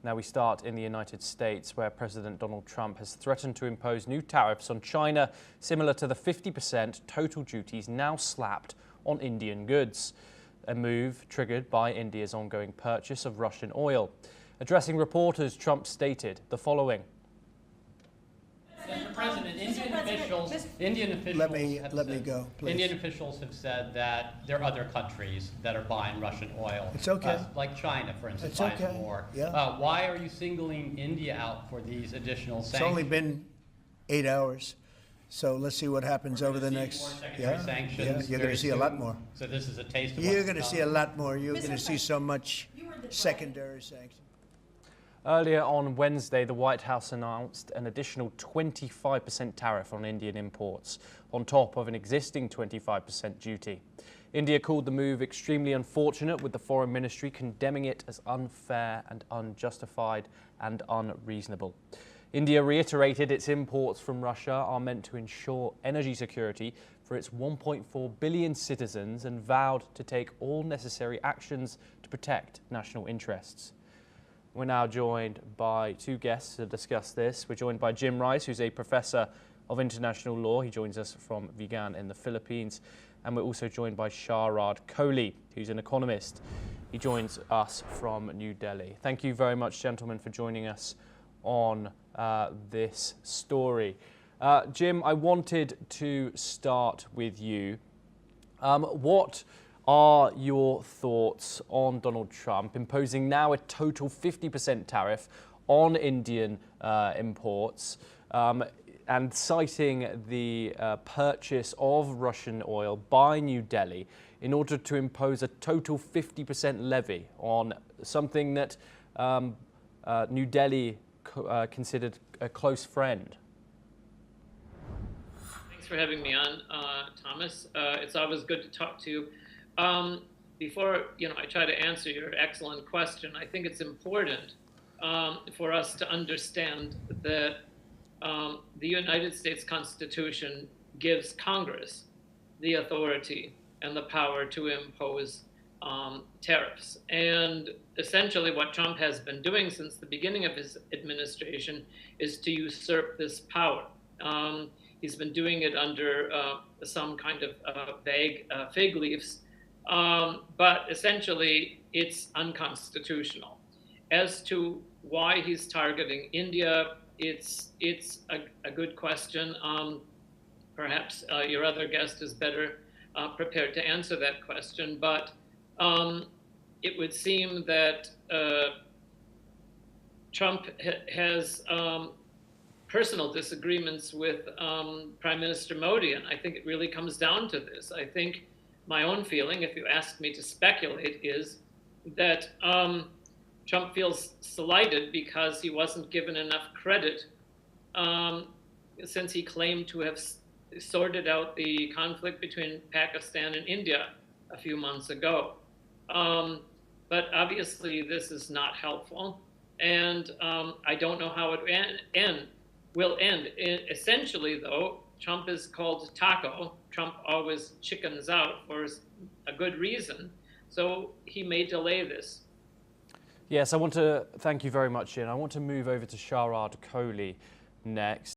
Now we start in the United States, where President Donald Trump has threatened to impose new tariffs on China, similar to the 50% total duties now slapped on Indian goods. A move triggered by India's ongoing purchase of Russian oil. Addressing reporters, Trump stated the following. Mr. President, Indian officials have said that there are other countries that are buying Russian oil. It's okay. Like China, for instance, It's buys okay. more. Yeah. Why are you singling India out for these additional sanctions? It's only been 8 hours, so let's see what happens over the next. Sanctions you're going to see a lot more. So this is a taste of You're going to see a lot more. You're going to see so much secondary sanctions. Earlier on Wednesday, the White House announced an additional 25% tariff on Indian imports, on top of an existing 25% duty. India called the move extremely unfortunate, with the Foreign Ministry condemning it as unfair and unjustified and unreasonable. India reiterated its imports from Russia are meant to ensure energy security for its 1.4 billion citizens and vowed to take all necessary actions to protect national interests. We're now joined by two guests to discuss this. We're joined by Jim Rice, who's a professor of international law. He joins us from Vigan in the Philippines. And we're also joined by Sharad Kohli, who's an economist. He joins us from New Delhi. Thank you very much, gentlemen, for joining us on this story. Jim, I wanted to start with you. What are your thoughts on Donald Trump imposing now a total 50% tariff on Indian imports and citing the purchase of Russian oil by New Delhi in order to impose a total 50% levy on something that New Delhi considered a close friend? Thanks for having me on, Thomas. It's always good to talk to you. Before I try to answer your excellent question, I think it's important for us to understand that the United States Constitution gives Congress the authority and the power to impose tariffs. And essentially what Trump has been doing since the beginning of his administration is to usurp this power. He's been doing it under some kind of vague fig leaves. But essentially, it's unconstitutional. As to why he's targeting India, it's a good question. Perhaps your other guest is better prepared to answer that question. But it would seem that Trump has personal disagreements with Prime Minister Modi, and I think it really comes down to this. I think my own feeling, if you ask me to speculate, is that Trump feels slighted because he wasn't given enough credit since he claimed to have sorted out the conflict between Pakistan and India a few months ago. But obviously this is not helpful, and I don't know how it will end. Essentially, though, Trump is called Taco. Trump always chickens out for a good reason, so he may delay this. Yes, I want to thank you very much, Ian. I want to move over to Sharad Kohli next.